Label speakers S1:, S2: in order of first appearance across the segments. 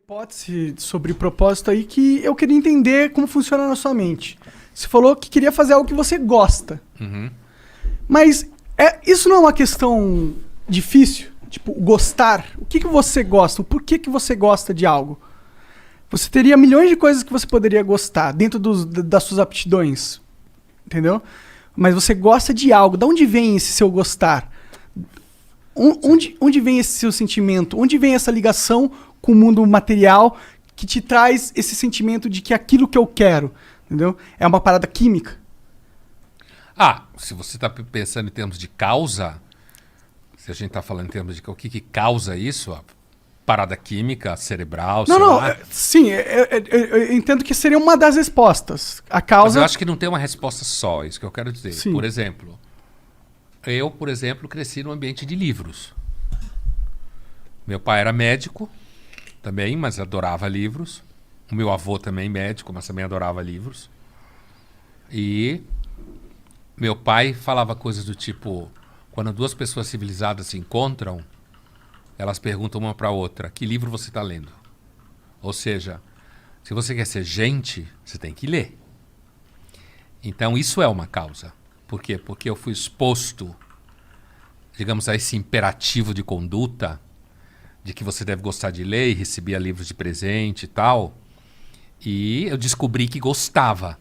S1: hipótese sobre propósito aí que eu queria entender como funciona na sua mente. Você falou que queria fazer algo que você gosta.
S2: Uhum.
S1: Mas isso não é uma questão difícil? Tipo, gostar. O que você gosta? O porquê que você gosta de algo? Você teria milhões de coisas que você poderia gostar dentro das suas aptidões. Entendeu? Mas você gosta de algo. De onde vem esse seu gostar? Onde vem esse seu sentimento? Onde vem essa ligação com o mundo material que te traz esse sentimento de que é aquilo que eu quero? Entendeu? É uma parada química.
S2: Se você está pensando em termos de causa, se a gente está falando em termos de o que causa isso, a parada química, cerebral,
S1: sim, eu entendo que seria uma das respostas. A causa...
S2: Mas eu acho que não tem uma resposta só, é isso que eu quero dizer.
S1: Sim.
S2: Por exemplo, eu, cresci num ambiente de livros. Meu pai era médico também, mas adorava livros. O meu avô também médico, mas também adorava livros. E meu pai falava coisas do tipo, quando duas pessoas civilizadas se encontram, elas perguntam uma para a outra, que livro você está lendo? Ou seja, se você quer ser gente, você tem que ler. Então isso é uma causa. Por quê? Porque eu fui exposto, digamos, a esse imperativo de conduta, de que você deve gostar de ler e recebia livros de presente e tal. E eu descobri que gostava,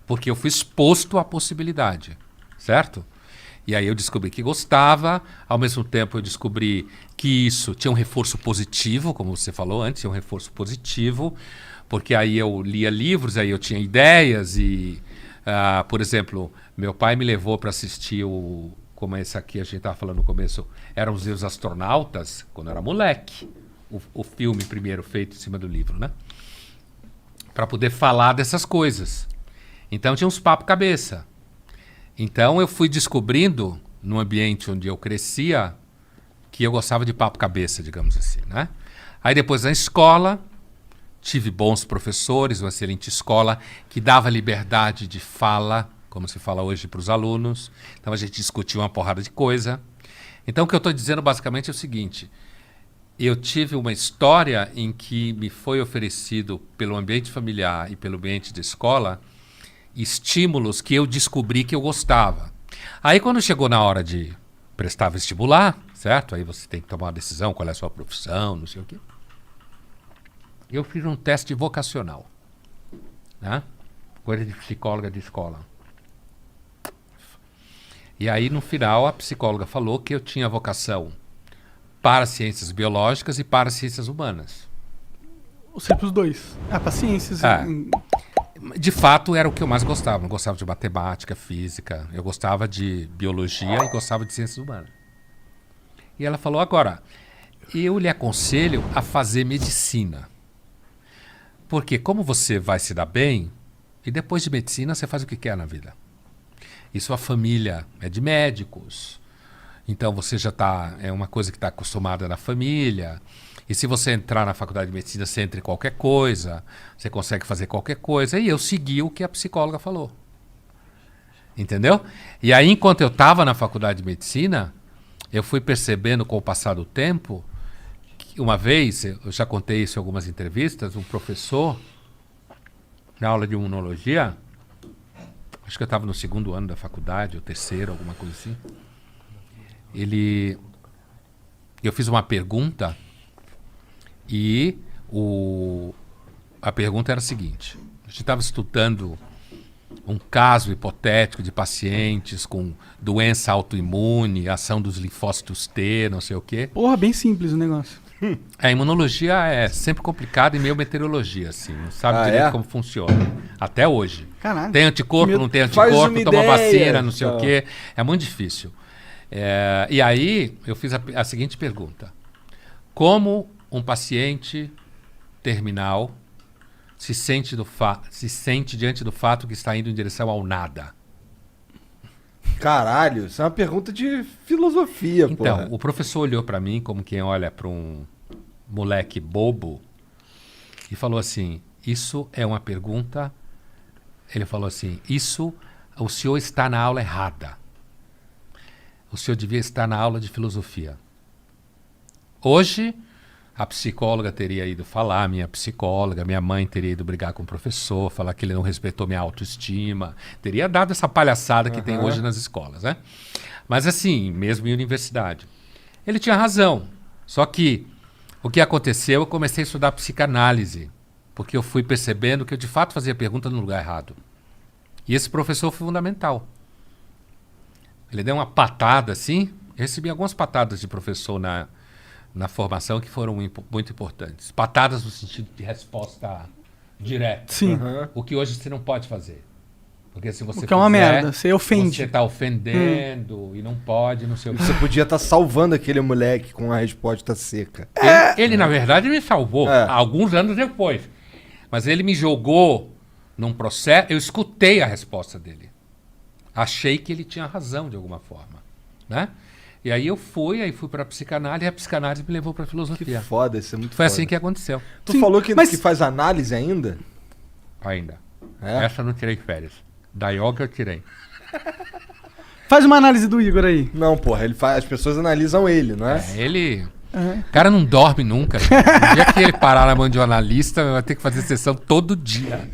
S2: porque eu fui exposto à possibilidade, certo? E aí eu descobri que gostava, ao mesmo tempo eu descobri que isso tinha um reforço positivo, como você falou antes, tinha um reforço positivo, porque aí eu lia livros, aí eu tinha ideias e, por exemplo, meu pai me levou para assistir como esse aqui a gente estava falando no começo, eram os Astronautas, quando eu era moleque, o filme primeiro feito em cima do livro, né? Para poder falar dessas coisas. Então tinha uns papo cabeça. Então eu fui descobrindo, no ambiente onde eu crescia, que eu gostava de papo cabeça, digamos assim, né? Aí depois na escola, tive bons professores, uma excelente escola, que dava liberdade de fala, como se fala hoje para os alunos. Então a gente discutia uma porrada de coisa. Então o que eu estou dizendo basicamente é o seguinte, eu tive uma história em que me foi oferecido pelo ambiente familiar e pelo ambiente de escola estímulos que eu descobri que eu gostava. Aí quando chegou na hora de prestar vestibular, certo? Aí você tem que tomar uma decisão, qual é a sua profissão, não sei o quê. Eu fiz um teste vocacional, né? Coisa de psicóloga de escola. E aí no final a psicóloga falou que eu tinha vocação para ciências biológicas e para ciências humanas.
S1: Ou seja, para os dois. Para ciências.
S2: De fato, era o que eu mais gostava. Eu gostava de matemática, física. Eu gostava de biologia e gostava de ciências humanas. E ela falou, agora, eu lhe aconselho a fazer medicina. Porque como você vai se dar bem, e depois de medicina você faz o que quer na vida. E sua família é de médicos. Então você já é uma coisa que está acostumada na família. E se você entrar na faculdade de medicina, você entra em qualquer coisa, você consegue fazer qualquer coisa. E eu segui o que a psicóloga falou. Entendeu? E aí, enquanto eu estava na faculdade de medicina, eu fui percebendo com o passar do tempo, que uma vez, eu já contei isso em algumas entrevistas, um professor, na aula de imunologia, acho que eu estava no 2º ano da faculdade, ou 3º, alguma coisa assim, eu fiz uma pergunta e a pergunta era a seguinte, a gente estava estudando um caso hipotético de pacientes com doença autoimune, ação dos linfócitos T, não sei o quê.
S1: Porra, bem simples o negócio.
S2: A imunologia é sempre complicada e meio meteorologia, assim, não sabe direito como funciona. Até hoje.
S1: Caralho.
S2: Tem anticorpo, não tem anticorpo, toma vacina, não sei o quê. É muito difícil. E aí eu fiz a seguinte pergunta. Como um paciente terminal se sente diante do fato que está indo em direção ao nada?
S3: Caralho, isso é uma pergunta de filosofia,
S2: Então,
S3: porra.
S2: o professor olhou para mim como quem olha para um moleque bobo e falou assim, isso é uma pergunta... Ele falou assim, o senhor está na aula errada. O senhor devia estar na aula de filosofia. Hoje, A psicóloga teria ido falar, minha psicóloga, minha mãe teria ido brigar com o professor, falar que ele não respeitou minha autoestima. Teria dado essa palhaçada que tem hoje nas escolas, né? Mas assim, mesmo em universidade. Ele tinha razão. Só que o que aconteceu, eu comecei a estudar psicanálise, porque eu fui percebendo que eu de fato fazia pergunta no lugar errado. E esse professor foi fundamental. Ele deu uma patada assim, eu recebi algumas patadas de professor na formação que foram muito importantes. Patadas no sentido de resposta direta.
S1: Sim.
S2: O que hoje você não pode fazer. Porque se você
S1: O que é uma merda, você ofende.
S2: Você está ofendendo e não pode, não sei o que.
S3: Você podia estar salvando aquele moleque com a resposta seca.
S2: Ele, na verdade, me salvou alguns anos depois. Mas ele me jogou num processo... Eu escutei a resposta dele. Achei que ele tinha razão de alguma forma, né? E aí eu fui para a psicanálise e a psicanálise me levou para a
S3: Que
S2: filosofia.
S3: foda, isso é muito
S2: Foi
S3: foda.
S2: assim que aconteceu.
S3: Tu
S1: Sim,
S3: falou que
S1: mas-
S3: faz análise ainda?
S2: Ainda.
S3: É?
S2: Essa eu não tirei férias. Da yoga eu tirei.
S1: Faz uma análise do Igor aí.
S3: Não, porra, as pessoas analisam ele, não é?
S2: Ele... O cara não dorme nunca. Gente. O dia que ele parar na mão de um analista, vai ter que fazer sessão todo dia.